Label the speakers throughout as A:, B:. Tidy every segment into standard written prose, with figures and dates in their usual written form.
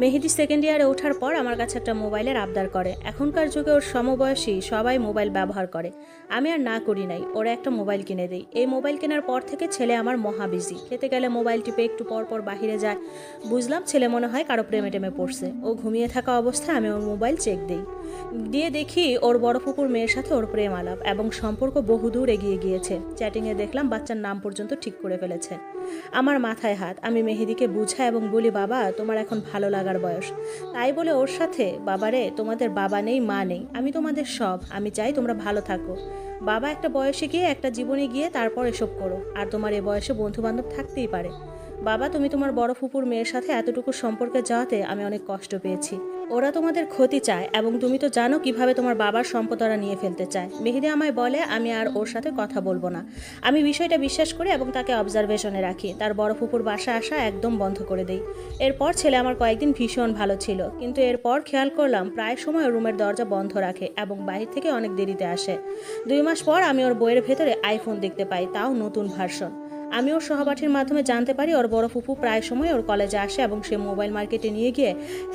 A: মেহেদি second ইয়ারে ওঠার পর আমার কাছে একটা মোবাইলের আবদার করে। এখনকার যুগে ওর সমবয়সী সবাই মোবাইল ব্যবহার করে। আমি আর না করি নাই, ওরা একটা মোবাইল কিনে দেই। এই মোবাইল কেনার পর থেকে ছেলে আমার মহা বিজি। খেতে গেলে মোবাইল টিপে একটু পর পর বাহিরে যায়। বুঝলাম ছেলে মনে হয় কারো প্রেমে টেমে পড়ছে। ও ঘুমিয়ে থাকা অবস্থায় আমি ওর মোবাইল চেক দিই। দিয়ে দেখি ওর বড় ফুপুর মেয়ের সাথে ওর প্রেম আলাপ এবং সম্পর্ক বহুদূর এগিয়ে গিয়েছে। চ্যাটিংয়ে দেখলাম বাচ্চার নাম পর্যন্ত ঠিক করে ফেলেছে। আমার মাথায় হাত। আমি মেহেদিকে বুঝাই এবং বলি, বাবা তোমার এখন ভালো লাগার বয়স। তাই বলে ওর সাথে, বাবারে তোমাদের বাবা নেই মা নেই, আমি তোমাদের সব, আমি চাই তোমরা ভালো থাকো। বাবা একটা বয়সে গিয়ে একটা জীবনে গিয়ে তারপর এসব করো। আর তোমার এ বয়সে বন্ধু বান্ধব থাকতেই পারে। বাবা তুমি তোমার বড় ফুপুর মেয়ের সাথে এতটুকু সম্পর্কে যাওয়াতে আমি অনেক কষ্ট পেয়েছি। ওরা তোমাদের ক্ষতি চায় এবং তুমি তো জানো কিভাবে তোমার বাবার সম্পদ ওরা নিয়ে ফেলতে চায়। মেহেদি আমায় বলে আমি আর ওর সাথে কথা বলবো না। আমি বিষয়টা বিশ্বাস করি এবং তাকে অবজারভেশনে রাখি। তার বড় ফুপুর বাসা আসা একদম বন্ধ করে দেই। এরপর ছেলে আমার কয়েকদিন ভীষণ ভালো ছিল, কিন্তু এরপর খেয়াল করলাম প্রায় সময় রুমের দরজা বন্ধ রাখে এবং বাহির থেকে অনেক দেরিতে আসে। 2 মাস পর আমি ওর বইয়ের ভেতরে আইফোন দেখতে পাই, তাও নতুন ভার্সন। আমি ওর সহপাঠীর মাধ্যমে জানতে পারি ওর বড় ফুপু প্রায় সময় ওর কলেজে আসে এবং সে মোবাইল মার্কেটে নিয়ে গিয়ে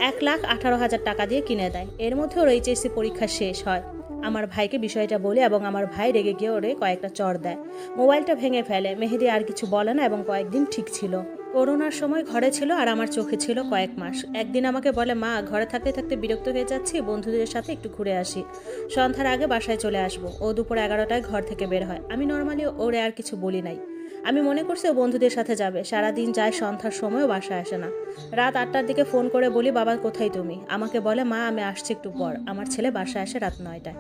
A: 1,18,000 টাকা দিয়ে কিনে দেয়। এর মধ্যে ওর এইচএসসি পরীক্ষা শেষ হয়। আমার ভাইকে বিষয়টা বলি এবং আমার ভাই রেগে গিয়ে ওরে কয়েকটা চড় দেয়। মোবাইলটা ভেঙে ফেলে। মেহেদি আর কিছু বলে না এবং কয়েকদিন ঠিক ছিল। করোনার সময় ঘরে ছিল আর আমার চোখে ছিল কয়েক মাস। একদিন আমাকে বলে, মা ঘরে থাকতে থাকতে বিরক্ত হয়ে যাচ্ছি, বন্ধুদের সাথে একটু ঘুরে আসি, সন্ধ্যার আগে বাসায় চলে আসবো। ও দুপুর 11টায় ঘর থেকে বের হয়। আমি নর্মালি ওরে আর কিছু বলি নাই। আমি মনে করছি ও বন্ধুদের সাথে যাবে। সারাদিন যায়, সন্ধ্যার সময়ও বাসায় আসে না। রাত 8টার দিকে ফোন করে বলি, বাবা কোথায় তুমি? আমাকে বলে, মা আমি আসছি একটু পর। আমার ছেলে বাসায় আসে রাত 9টায়।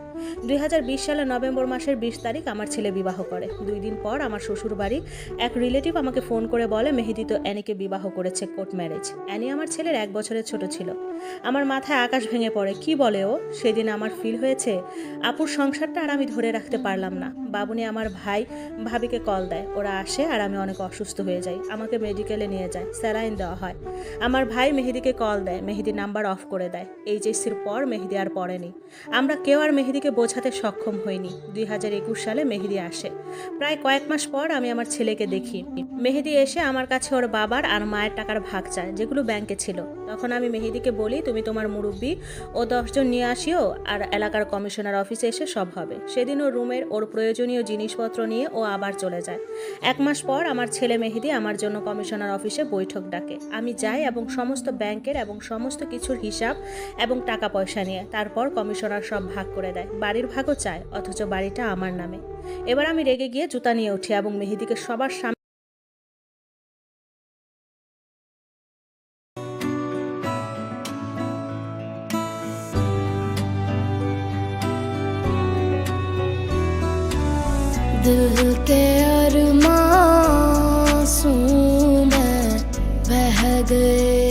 A: 2020 সালের নভেম্বর মাসের 20 তারিখ আমার ছেলে বিবাহ করে। 2 দিন পর আমার শ্বশুর বাড়ি এক রিলেটিভ আমাকে ফোন করে বলে, মেহেদি তো অ্যানিকে বিবাহ করেছে, কোর্ট ম্যারেজ। অ্যানি আমার ছেলের 1 বছরের ছোট ছিল। আমার মাথায় আকাশ ভেঙে পড়ে। কি বলে ও? সেদিন আমার ফিল হয়েছে আপুর সংসারটা আর আমি ধরে রাখতে পারলাম না। বাবুনি আমার ভাই ভাবিকে কল দেয়। ওরা আসে আর আমি অনেক অসুস্থ হয়ে যাই। আমাকে মেডিকেলে নিয়ে যায়, স্যালাইন দেওয়া হয়। আমার ভাই মেহেদিকে কল দেয়, মেহেদি নাম্বার অফ করে দেয়। এইচএসসির পর মেহেদি আর পড়েনি। আমরা কেউ আর মেহেদিকে বোঝাতে সক্ষম হইনি। 2021 সালে মেহেদি আসে। প্রায় কয়েক মাস পর আমি আমার ছেলেকে দেখি। মেহেদি এসে আমার কাছে ওর বাবার আর মায়ের টাকার ভাগ চায়, যেগুলো ব্যাংকে ছিল। তখন আমি মেহেদিকে বলি, তুমি তোমার মুরব্বি ও 10 জন নিয়ে আসিও, আর এলাকার কমিশনার অফিসে এসে সব হবে। সেদিন ও রুমের ওর প্রয়োজনীয় জিনিসপত্র নিয়ে ও আবার চলে যায়। 1 মাস পর আমার ছেলে মেহেদি আমার জন্য কমিশনার অফিসে বৈঠক ডাকে। আমি যাই এবং সমস্ত ব্যাংকের এবং সমস্ত কিছুর হিসাব এবং টাকা পয়সা নিয়ে। তারপর কমিশনার সব ভাগ করে দেয়। বাড়ির ভাগও চায়, অথচ বাড়িটা আমার নামে। এবার আমি রেগে গিয়ে জুতা নিয়ে উঠি এবং মেহেদিকে সবার সামনে
B: दिल के अरमां में बह गए।